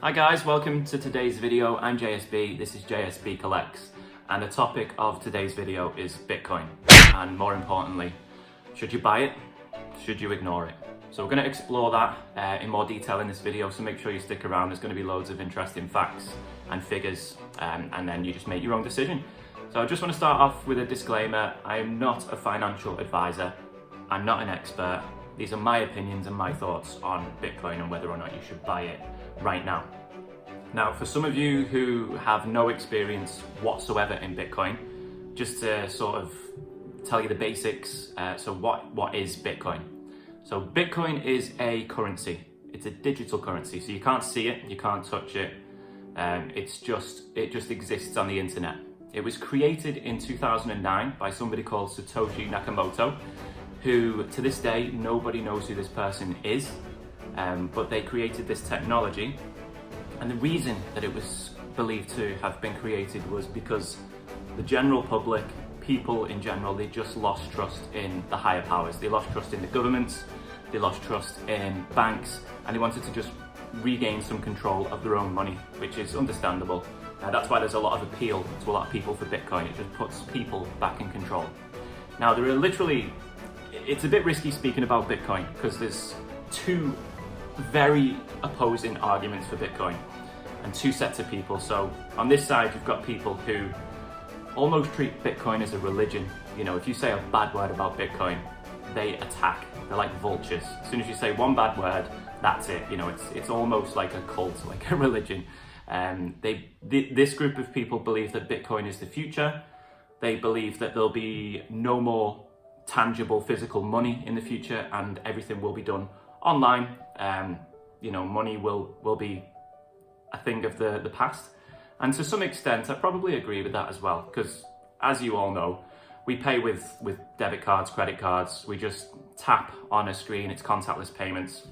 Hi guys, welcome to today's video. I'm JSB, this is JSB Collects, and the topic of today's video is Bitcoin. And more importantly, should you buy it? Should you ignore it? So we're going to explore that in more detail in this video, so make sure you stick around. There's going to be loads of interesting facts and figures, and then you just make your own decision. So I just want to start off with a disclaimer. I am not a financial advisor. I'm not an expert. These are my opinions and my thoughts on Bitcoin and whether or not you should buy it right now. Now, for some of you who have no experience whatsoever in Bitcoin, just to sort of tell you the basics, so what is Bitcoin? So Bitcoin is a currency. It's a digital currency, so you can't see it, you can't touch it. It just exists on the internet. It was created in 2009 by somebody called Satoshi Nakamoto, who to this day nobody knows who this person is, but they created this technology. And the reason that it was believed to have been created was because the general public, people in general, they just lost trust in the higher powers. They lost trust in the governments, they lost trust in banks, and they wanted to just regain some control of their own money, which is understandable. That's why there's a lot of appeal to a lot of people for Bitcoin. It just puts people back in control. Now, there are literally, it's a bit risky speaking about Bitcoin because there's two very opposing arguments for Bitcoin and two sets of people. So on this side, you've got people who almost treat Bitcoin as a religion. You know, if you say a bad word about Bitcoin, they attack. They're like vultures. As soon as you say one bad word, that's it. You know, it's almost like a cult, like a religion. This group of people believe that Bitcoin is the future. They believe that there'll be no more tangible physical money in the future and everything will be done online. You know, money will be a thing of the past. And to some extent, I probably agree with that as well, because as you all know, we pay with debit cards, credit cards. We just tap on a screen, it's contactless payments.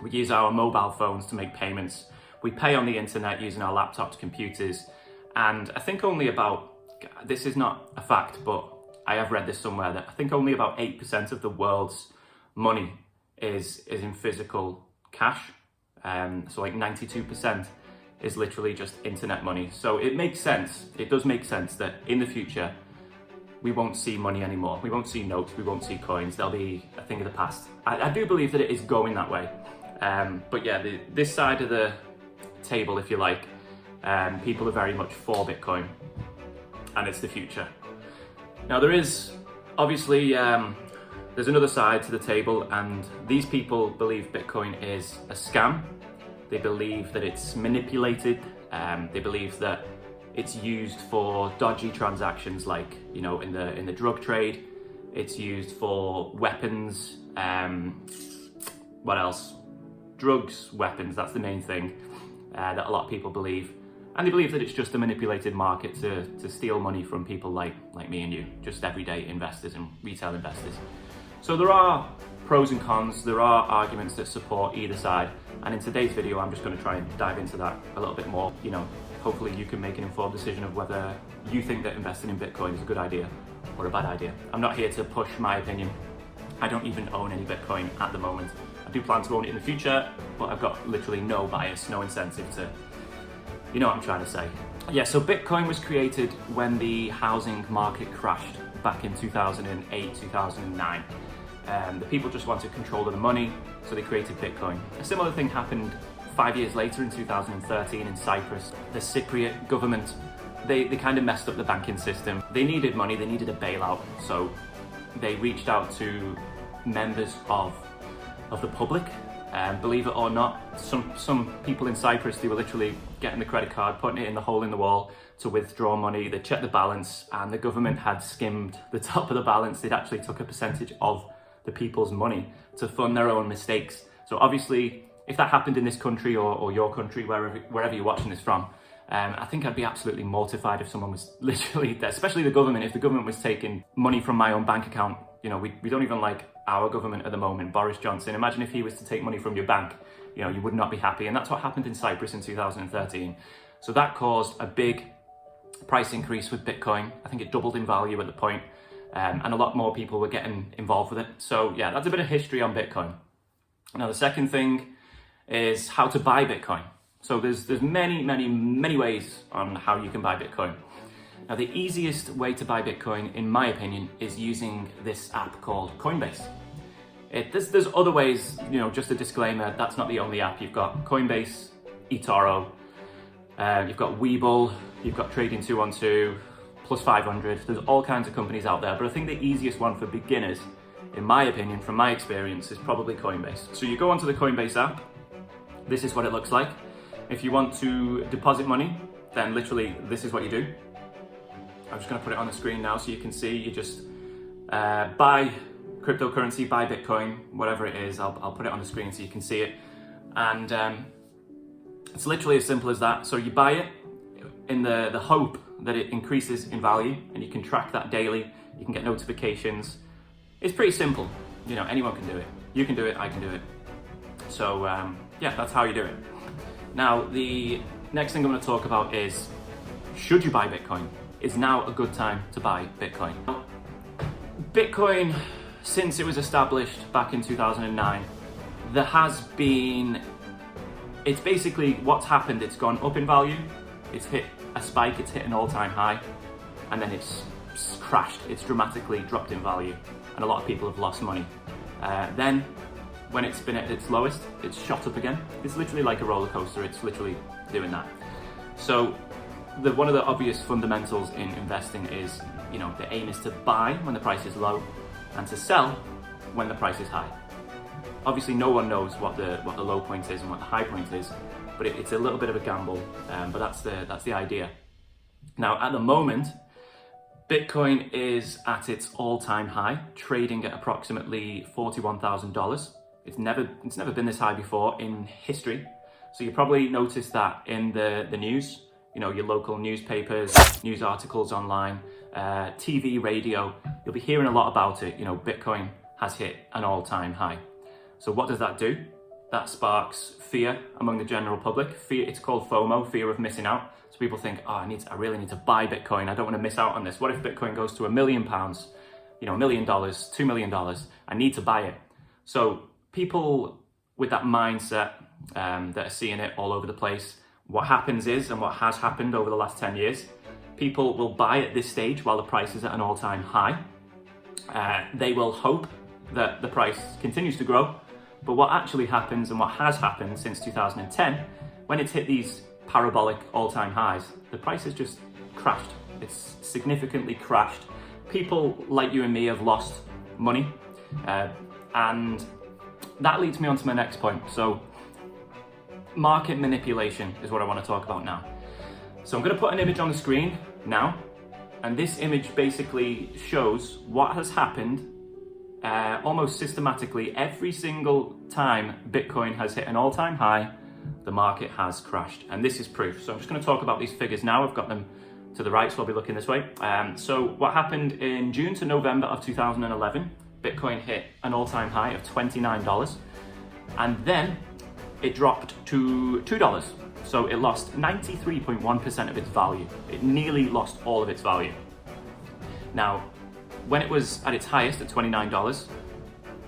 We use our mobile phones to make payments. We pay on the internet using our laptops, computers. And I think only about, this is not a fact, but I have read this somewhere, that I think only about 8% of the world's money is in physical cash. So like 92% is literally just internet money. So it makes sense, it does make sense that in the future, we won't see money anymore. We won't see notes, we won't see coins. They'll be a thing of the past. I do believe that it is going that way. But yeah, this side of the table, if you like, people are very much for Bitcoin and it's the future. Now there is obviously, there's another side to the table, and these people believe Bitcoin is a scam. They believe that it's manipulated. They believe that it's used for dodgy transactions, like, you know, in the drug trade. It's used for weapons. What else? Drugs, weapons. That's the main thing that a lot of people believe. And they believe that it's just a manipulated market to steal money from people like me and you, just everyday investors and retail investors. So there are pros and cons, there are arguments that support either side. And in today's video, I'm just going to try and dive into that a little bit more. You know, hopefully you can make an informed decision of whether you think that investing in Bitcoin is a good idea or a bad idea. I'm not here to push my opinion. I don't even own any Bitcoin at the moment. I do plan to own it in the future, but I've got literally no bias, no incentive to, you know what I'm trying to say. Yeah, so Bitcoin was created when the housing market crashed back in 2008, 2009. The people just wanted control of the money, so they created Bitcoin. A similar thing happened 5 years later in 2013 in Cyprus. The Cypriot government, they kind of messed up the banking system. They needed money, they needed a bailout, so they reached out to members of the public. Believe it or not, some people in Cyprus, they were literally getting the credit card, putting it in the hole in the wall to withdraw money. They checked the balance and the government had skimmed the top of the balance. They'd actually took a percentage of the people's money to fund their own mistakes. So obviously, if that happened in this country or your country, wherever you're watching this from, I think I'd be absolutely mortified if someone was literally, especially the government, if the government was taking money from my own bank account. You know, we don't even like our government at the moment, Boris Johnson. Imagine if he was to take money from your bank, you know, you would not be happy. And that's what happened in Cyprus in 2013. So that caused a big price increase with Bitcoin. I think it doubled in value at the point, and a lot more people were getting involved with it. So yeah, that's a bit of history on Bitcoin. Now the second thing is how to buy Bitcoin. So there's many ways on how you can buy Bitcoin. Now, the easiest way to buy Bitcoin, in my opinion, is using this app called Coinbase. There's other ways, just a disclaimer, that's not the only app. You've got Coinbase, eToro, you've got Webull, you've got Trading 212, Plus 500. There's all kinds of companies out there, but I think the easiest one for beginners, in my opinion, from my experience, is probably Coinbase. So you go onto the Coinbase app. This is what it looks like. If you want to deposit money, then literally this is what you do. I'm just going to put it on the screen now so you can see. You just buy cryptocurrency, buy Bitcoin, whatever it is. I'll put it on the screen so you can see it. And it's literally as simple as that. So you buy it in the hope that it increases in value, and you can track that daily. You can get notifications. It's pretty simple. Anyone can do it. You can do it, I can do it. So yeah, that's how you do it. Now, the next thing I'm going to talk about is, should you buy Bitcoin? Is now a good time to buy Bitcoin? Bitcoin, since it was established back in 2009, it's basically what's happened. It's gone up in value, it's hit a spike, it's hit an all-time high, and then it's crashed. It's dramatically dropped in value, and a lot of people have lost money. Then, when it's been at its lowest, it's shot up again. It's literally like a roller coaster. It's literally doing that. So one of the obvious fundamentals in investing is, the aim is to buy when the price is low and to sell when the price is high. Obviously, no one knows what the low point is and what the high point is, but it's a little bit of a gamble. But that's the idea. Now, at the moment, Bitcoin is at its all-time high, trading at approximately $41,000. It's never been this high before in history. So you probably noticed that in the news, your local newspapers, news articles online, TV, radio, you'll be hearing a lot about it. Bitcoin has hit an all-time high. So what does that do? That sparks fear among the general public. Fear, it's called FOMO, fear of missing out. So people think, I really need to buy Bitcoin. I don't want to miss out on this. What if Bitcoin goes to £1 million, $1 million, $2 million? I need to buy it. So people with that mindset that are seeing it all over the place, what happens is, and what has happened over the last 10 years, people will buy at this stage while the price is at an all-time high. They will hope that the price continues to grow. But what actually happens, and what has happened since 2010, when it's hit these parabolic all-time highs, the price has just crashed. It's significantly crashed. People like you and me have lost money. And that leads me on to my next point. So market manipulation is what I want to talk about now. So I'm going to put an image on the screen now, and this image basically shows what has happened almost systematically every single time Bitcoin has hit an all-time high, the market has crashed. And this is proof. So I'm just going to talk about these figures now. I've got them to the right, so I'll be looking this way. So what happened in June to November of 2011, Bitcoin hit an all-time high of $29, and then it dropped to $2. So it lost 93.1% of its value. It nearly lost all of its value. Now, when it was at its highest at $29,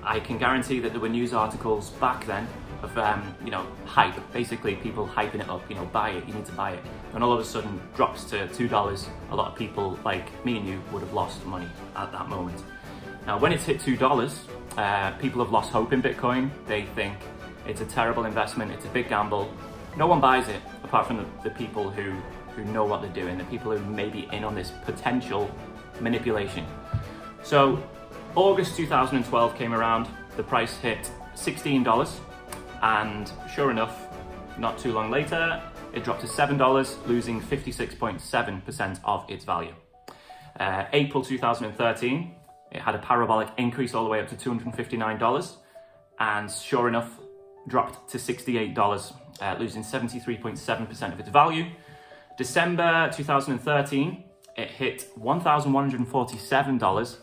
I can guarantee that there were news articles back then of hype, basically people hyping it up, buy it, you need to buy it. And all of a sudden drops to $2. A lot of people like me and you would have lost money at that moment. Now, when it's hit $2, people have lost hope in Bitcoin. They think it's a terrible investment, it's a big gamble. No one buys it apart from the people who know what they're doing, the people who may be in on this potential manipulation. So August 2012 came around, the price hit $16, and sure enough, not too long later, it dropped to $7, losing 56.7% of its value. April 2013, it had a parabolic increase all the way up to $259, and sure enough, dropped to $68, losing 73.7% of its value. December 2013, it hit $1,147,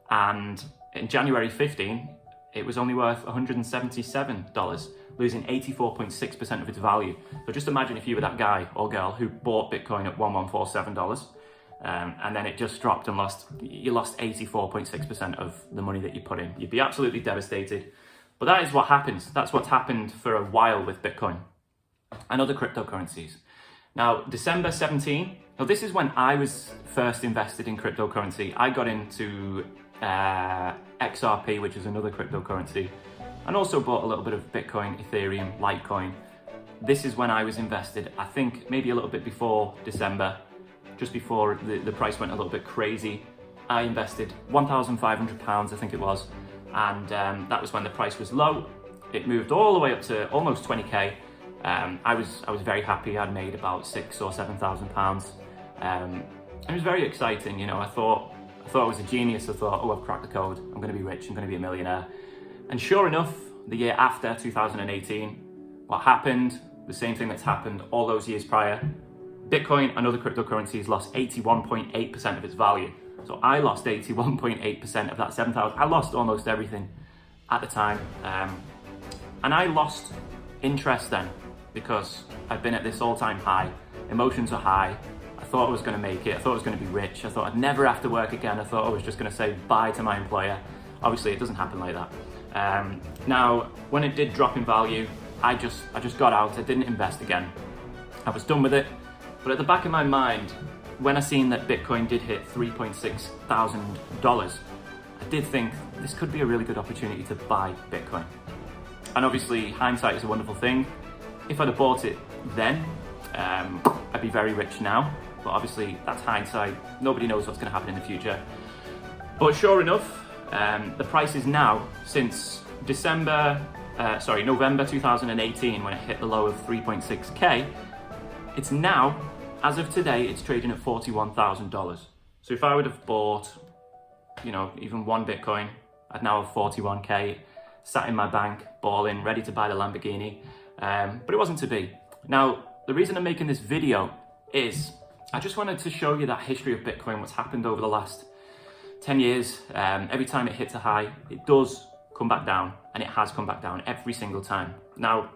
and in January 15, it was only worth $177, losing 84.6% of its value. So just imagine if you were that guy or girl who bought Bitcoin at $1,147, and then it just dropped and you lost 84.6% of the money that you put in. You'd be absolutely devastated. But that is what happens. That's what's happened for a while with Bitcoin. and other cryptocurrencies. Now, December 17, now this is when I was first invested in cryptocurrency. I got into XRP, which is another cryptocurrency, and also bought a little bit of Bitcoin, Ethereum, Litecoin. This is when I was invested, I think maybe a little bit before December, just before the price went a little bit crazy. I invested £1,500, I think it was, and that was when the price was low. It moved all the way up to almost 20k. I was very happy. I'd made about £6,000 or £7,000. It was very exciting, you know. I thought I was a genius. I thought, oh, I've cracked the code. I'm going to be rich. I'm going to be a millionaire. And sure enough, the year after, 2018, what happened? The same thing that's happened all those years prior. Bitcoin and other cryptocurrencies lost 81.8% of its value. So I lost 81.8% of that 7,000. I lost almost everything at the time. And I lost interest then because I'd been at this all-time high. Emotions were high. I thought I was going to make it. I thought I was going to be rich. I thought I'd never have to work again. I thought I was just going to say bye to my employer. Obviously, it doesn't happen like that. Now, when it did drop in value, I just got out. I didn't invest again. I was done with it. But at the back of my mind, when I seen that Bitcoin did hit $3.6 thousand, I did think this could be a really good opportunity to buy Bitcoin. And obviously, hindsight is a wonderful thing. If I'd have bought it then, I'd be very rich now. But obviously, that's hindsight. Nobody knows what's going to happen in the future. But sure enough, the price is now, since November 2018, when it hit the low of 3.6k, it's now, as of today, it's trading at $41,000. So if I would have bought, you know, even one Bitcoin, I'd now have 41k, sat in my bank, balling, ready to buy the Lamborghini. But it wasn't to be. Now, the reason I'm making this video is I just wanted to show you that history of Bitcoin, what's happened over the last 10 years. Every time it hits a high, it does come back down, and it has come back down every single time. Now,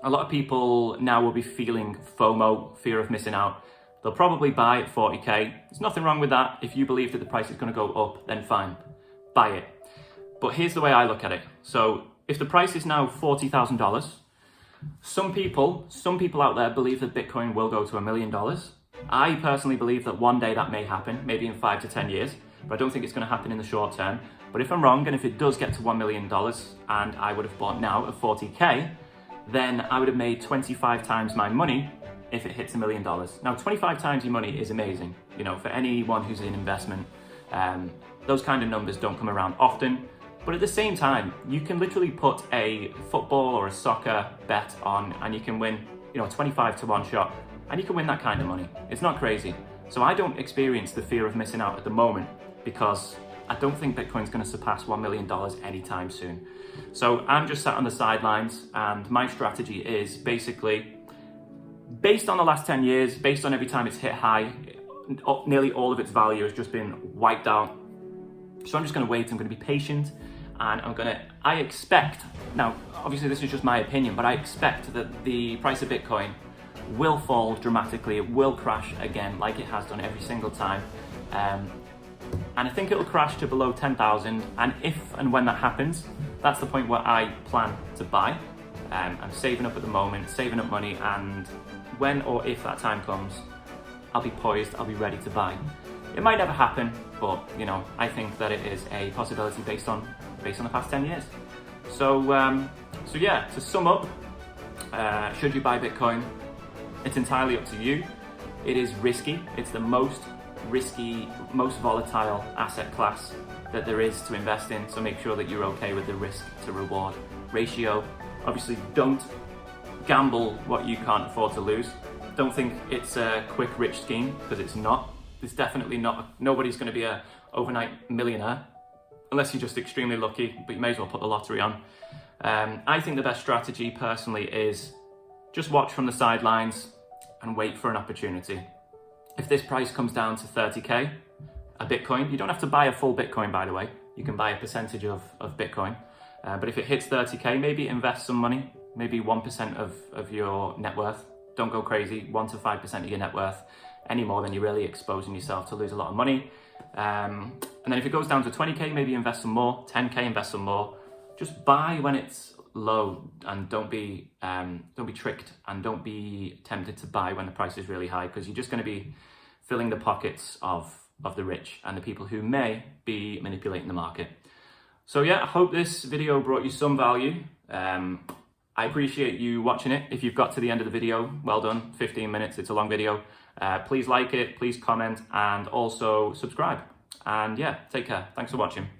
a lot of people now will be feeling FOMO, fear of missing out. They'll probably buy at 40k. There's nothing wrong with that. If you believe that the price is going to go up, then fine, buy it. But here's the way I look at it. So if the price is now $40,000, some people out there believe that Bitcoin will go to $1 million. I personally believe that one day that may happen, maybe in 5 to 10 years, but I don't think it's going to happen in the short term. But if I'm wrong, and if it does get to $1 million and I would have bought now at 40k, then I would have made 25 times my money if it hits $1 million. Now, 25 times your money is amazing. You know, for anyone who's in investment, those kind of numbers don't come around often. But at the same time, you can literally put a football or a soccer bet on and you can win, you know, 25 to 1 shot, and you can win that kind of money. It's not crazy. So I don't experience the fear of missing out at the moment because I don't think Bitcoin's going to surpass $1 million anytime soon. So I'm just sat on the sidelines, and my strategy is basically based on the last 10 years, based on every time it's hit high, nearly all of its value has just been wiped out. So I'm just going to wait. I'm going to be patient, and I expect, now obviously this is just my opinion, but I expect that the price of Bitcoin will fall dramatically. It will crash again like it has done every single time. And I think it'll crash to below 10,000. And if and when that happens, that's the point where I plan to buy. I'm saving up at the moment, saving up money, and when or if that time comes, I'll be poised, I'll be ready to buy. It might never happen, but you know, I think that it is a possibility based on the past 10 years. So yeah, to sum up, should you buy Bitcoin? It's entirely up to you. It is risky. It's the most risky, most volatile asset class that there is to invest in. So make sure that you're okay with the risk to reward ratio. Obviously, don't gamble what you can't afford to lose. Don't think it's a quick rich scheme, because it's not. It's definitely not. Nobody's going to be a overnight millionaire unless you're just extremely lucky, but you may as well put the lottery on. I think the best strategy personally is just watch from the sidelines and wait for an opportunity. If this price comes down to 30k a Bitcoin, you don't have to buy a full Bitcoin, by the way. You can buy a percentage of Bitcoin. But if it hits 30k, maybe invest some money, maybe 1% of your net worth. Don't go crazy, 1 to 5% of your net worth. Any more than you're really exposing yourself to lose a lot of money. And then if it goes down to 20k, maybe invest some more. 10k, invest some more. Just buy when it's low, and don't be tricked, and don't be tempted to buy when the price is really high, because you're just going to be filling the pockets of the rich and the people who may be manipulating the market. So yeah, I hope this video brought you some value. I appreciate you watching it. If you've got to the end of the video, well done. 15 minutes, it's a long video. Please like it, please comment, and also subscribe. And yeah, take care. Thanks for watching.